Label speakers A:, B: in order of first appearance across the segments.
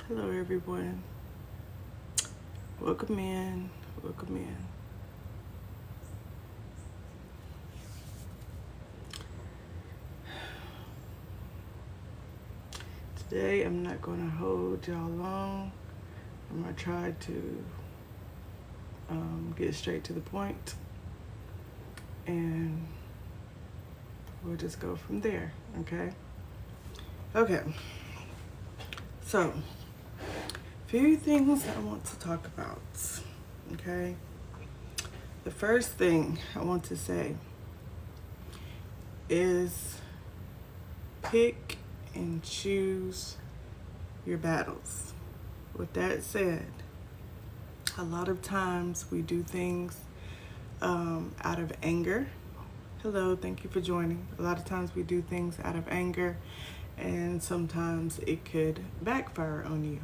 A: Hello, everyone. Welcome in. Welcome in. Today, I'm not going to hold y'all long. I'm going to try to get straight to the point, and we'll just go from there, okay? Okay. So, few things I want to talk about, okay? The first thing I want to say is pick and choose your battles. With that said, a lot of times we do things out of anger. Hello, thank you for joining. A lot of times we do things out of anger, and sometimes it could backfire on you.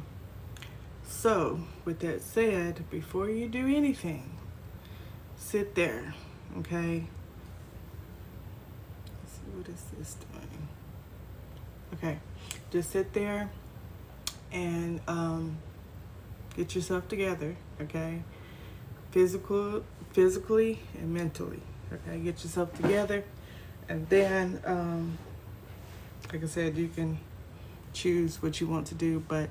A: So, with that said, before you do anything, sit there, okay? Let's see, what is this doing? Okay, just sit there and get yourself together, okay? Physically and mentally, okay? Get yourself together, and then, like I said, you can choose what you want to do, but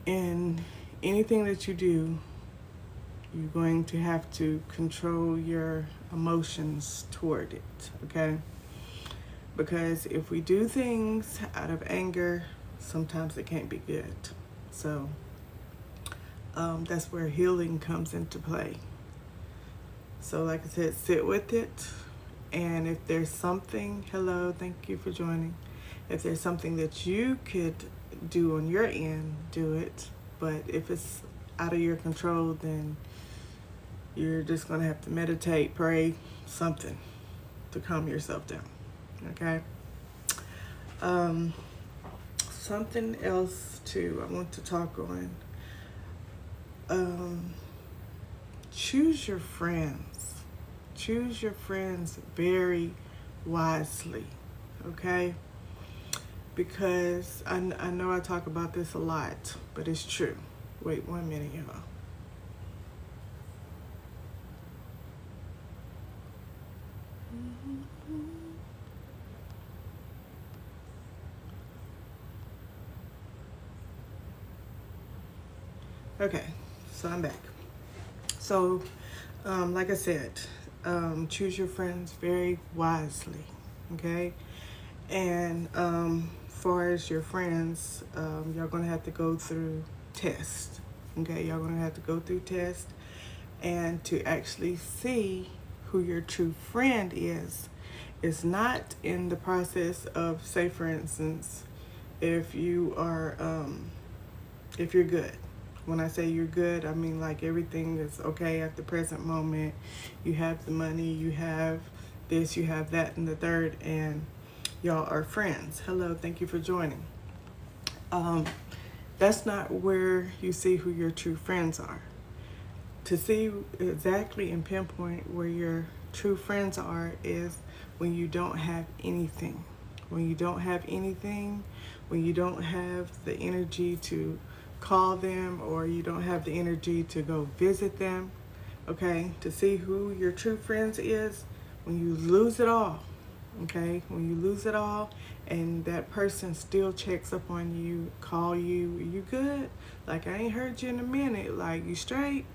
A: in anything that you do, you're going to have to control your emotions toward it, okay? Because if we do things out of anger, sometimes it can't be good. So that's where healing comes into play. So like I said, sit with it. And if there's something, hello, thank you for joining. If there's something that you could do on your end, do it. But if it's out of your control, then you're just going to have to meditate, pray, something to calm yourself down. Okay? Something else too I want to talk on. Choose your friends. Choose your friends very wisely. Okay? Because I know I talk about this a lot, but it's true. Wait 1 minute, y'all. Okay, so I'm back. So, like I said, choose your friends very wisely, okay? And far as your friends, you're gonna have to go through tests, okay? You're gonna have to go through tests, and to actually see who your true friend is not in the process of, say, for instance, if you are, if you're good. When I say you're good, I mean like everything is okay at the present moment. You have the money, you have this, you have that, and the third, and y'all are friends. Hello, thank you for joining. That's not where you see who your true friends are. To see exactly and pinpoint where your true friends are is when you don't have anything. When you don't have anything, when you don't have the energy to call them, or you don't have the energy to go visit them, okay? To see who your true friends is when you lose it all, okay? When you lose it all and that person still checks up on you, call you good? Like, I ain't heard you in a minute, like, you straight?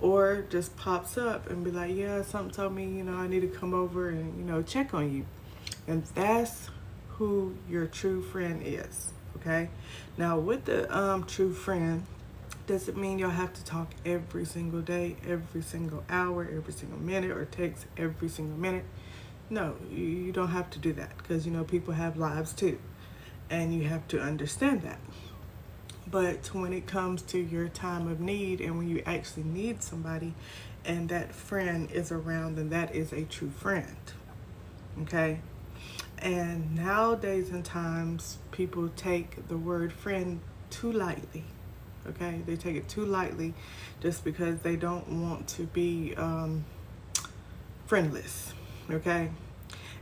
A: Or just pops up and be like, yeah, something told me, I need to come over and, check on you. And that's who your true friend is, okay? Now, with the true friend, doesn't mean y'all have to talk every single day, every single hour, every single minute, or text every single minute. No, you don't have to do that, because, people have lives too, and you have to understand that. But when it comes to your time of need, and when you actually need somebody and that friend is around, then that is a true friend, okay? And nowadays and times, people take the word friend too lightly, okay? They take it too lightly just because they don't want to be friendless, okay?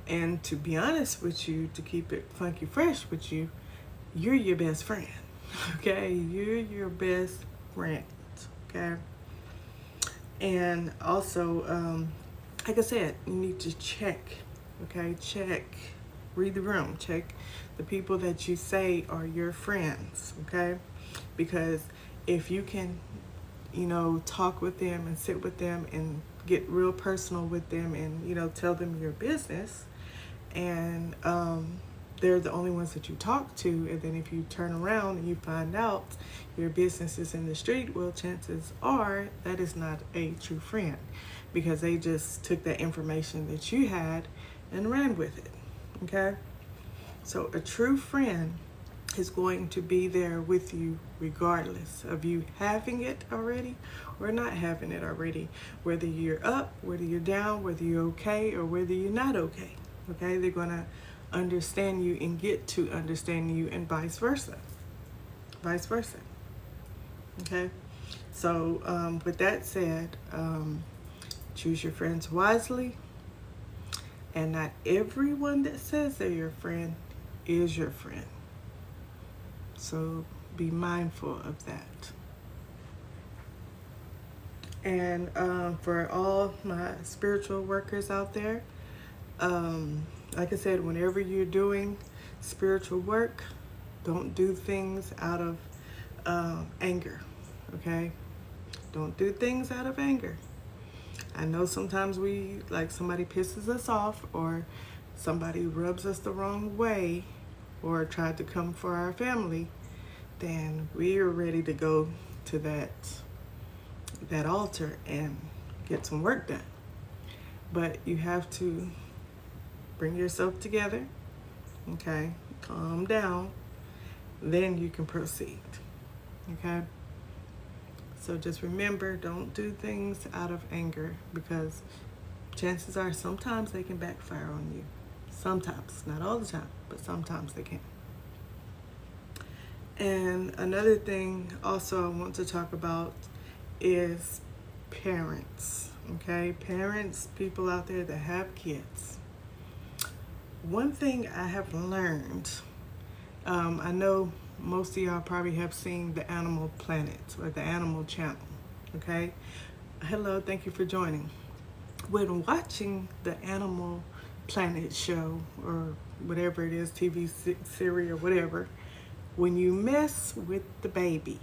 A: And to be honest with you, to keep it funky fresh with you, you're your best friend, Okay, you're your best friend. Okay, and also, like I said, you need to check. Okay, check, read the room, check the people that you say are your friends. Okay, because if you can, talk with them and sit with them and get real personal with them and tell them your business, and they're the only ones that you talk to, and then if you turn around and you find out your business is in the street, well, chances are that is not a true friend, because they just took that information that you had and ran with it. Okay, so a true friend is going to be there with you regardless of you having it already or not having it already, whether you're up, whether you're down, whether you're okay or whether you're not okay. Okay, they're going to understand you and get to understand you, and vice versa. Vice versa. Okay, so with that said, choose your friends wisely, and not everyone that says they're your friend is your friend. So be mindful of that. And for all my spiritual workers out there, like I said, whenever you're doing spiritual work, don't do things out of anger. Okay? Don't do things out of anger. I know sometimes somebody pisses us off, or somebody rubs us the wrong way, or tried to come for our family, then we are ready to go to that altar and get some work done. But you have to bring yourself together, okay? Calm down, then you can proceed, okay? So just remember, don't do things out of anger, because chances are sometimes they can backfire on you. Sometimes, not all the time, but sometimes they can. And another thing also I want to talk about is parents, okay? Parents, people out there that have kids. One thing I have learned, I know most of y'all probably have seen the Animal Planet or the Animal Channel, okay? Hello, thank you for joining. When watching the Animal Planet show, or whatever it is, TV series or whatever, when you mess with the baby,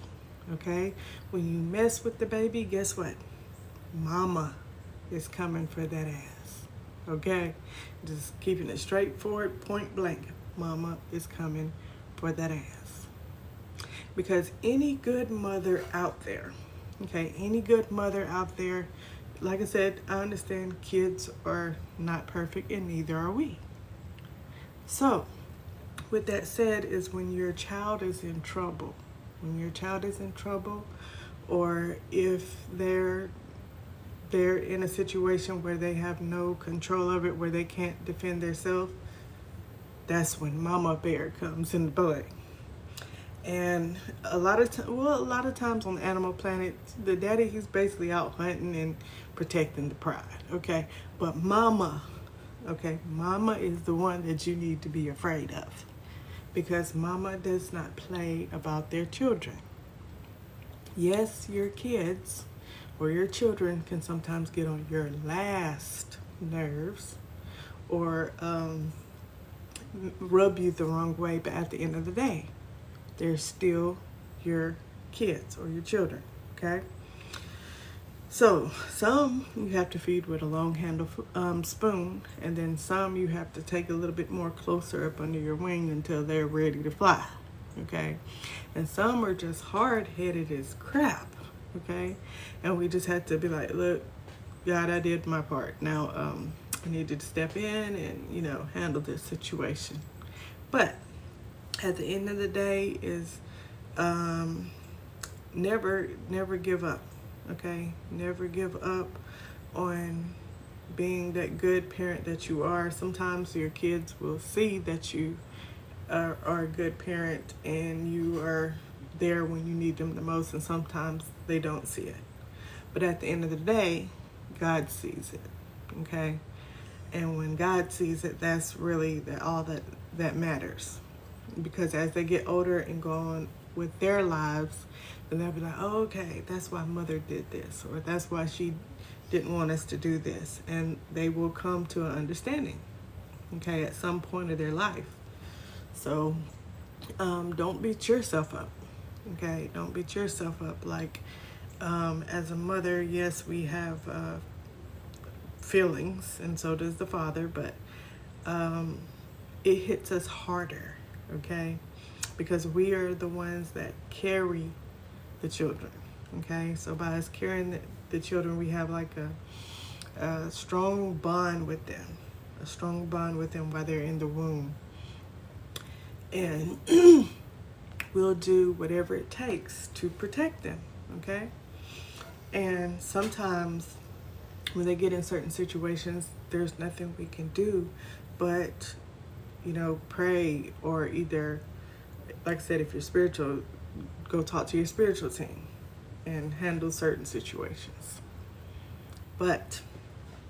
A: okay? When you mess with the baby, guess what? Mama is coming for that ass, okay? Just keeping it straightforward, point blank. Mama is coming for that ass. Because any good mother out there, okay, any good mother out there, like I said, I understand kids are not perfect, and neither are we. So, with that said, is when your child is in trouble, or if they're in a situation where they have no control of it, where they can't defend themselves, that's when Mama Bear comes into play. And a lot of times on Animal Planet, the daddy, he's basically out hunting and protecting the pride, okay? But Mama is the one that you need to be afraid of, because Mama does not play about their children. Yes, your kids or your children can sometimes get on your last nerves, or rub you the wrong way, but at the end of the day, they're still your kids or your children, okay? So some you have to feed with a long handle spoon, and then some you have to take a little bit more closer up under your wing until they're ready to fly, okay? And some are just hard-headed as crap, okay? And we just had to be like, look, God, I did my part. Now I needed to step in and, handle this situation. But at the end of the day is never give up, okay? Never give up on being that good parent that you are. Sometimes your kids will see that you are a good parent and you are there when you need them the most, and sometimes they don't see it. But at the end of the day, God sees it, okay? And when God sees it, that's really all that matters. Because as they get older and go on with their lives, then they'll be like, oh, okay, that's why mother did this, or that's why she didn't want us to do this. And they will come to an understanding, okay, at some point of their life. So don't beat yourself up, okay? Don't beat yourself up. Like, as a mother, yes, we have feelings, and so does the father, but it hits us harder, okay? Because we are the ones that carry the children, okay? So by us carrying the children, we have like a strong bond with them, while they're in the womb. And we'll do whatever it takes to protect them, okay? And sometimes when they get in certain situations, there's nothing we can do but, pray, or either, like I said, if you're spiritual, go talk to your spiritual team and handle certain situations. But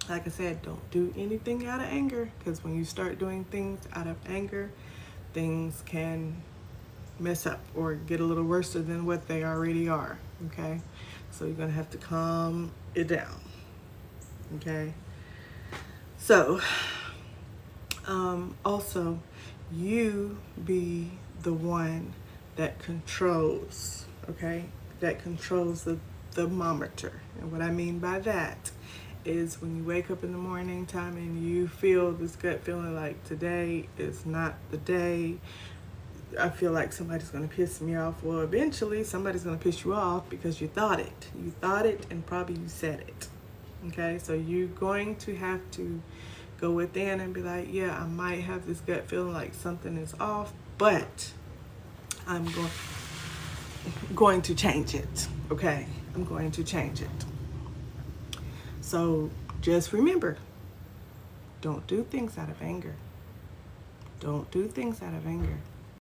A: like I said, don't do anything out of anger, because when you start doing things out of anger, things can mess up or get a little worse than what they already are, okay? So you're gonna have to calm it down, okay? So also, you be the one that controls, okay? That controls the thermometer. And what I mean by that is when you wake up in the morning time and you feel this gut feeling like today is not the day, I feel like somebody's going to piss me off. Well, eventually somebody's going to piss you off because you thought it. You thought it, and probably you said it. Okay, so you're going to have to go within and be like, yeah, I might have this gut feeling like something is off, but I'm going to change it. Okay, I'm going to change it. So just remember, don't do things out of anger. Don't do things out of anger.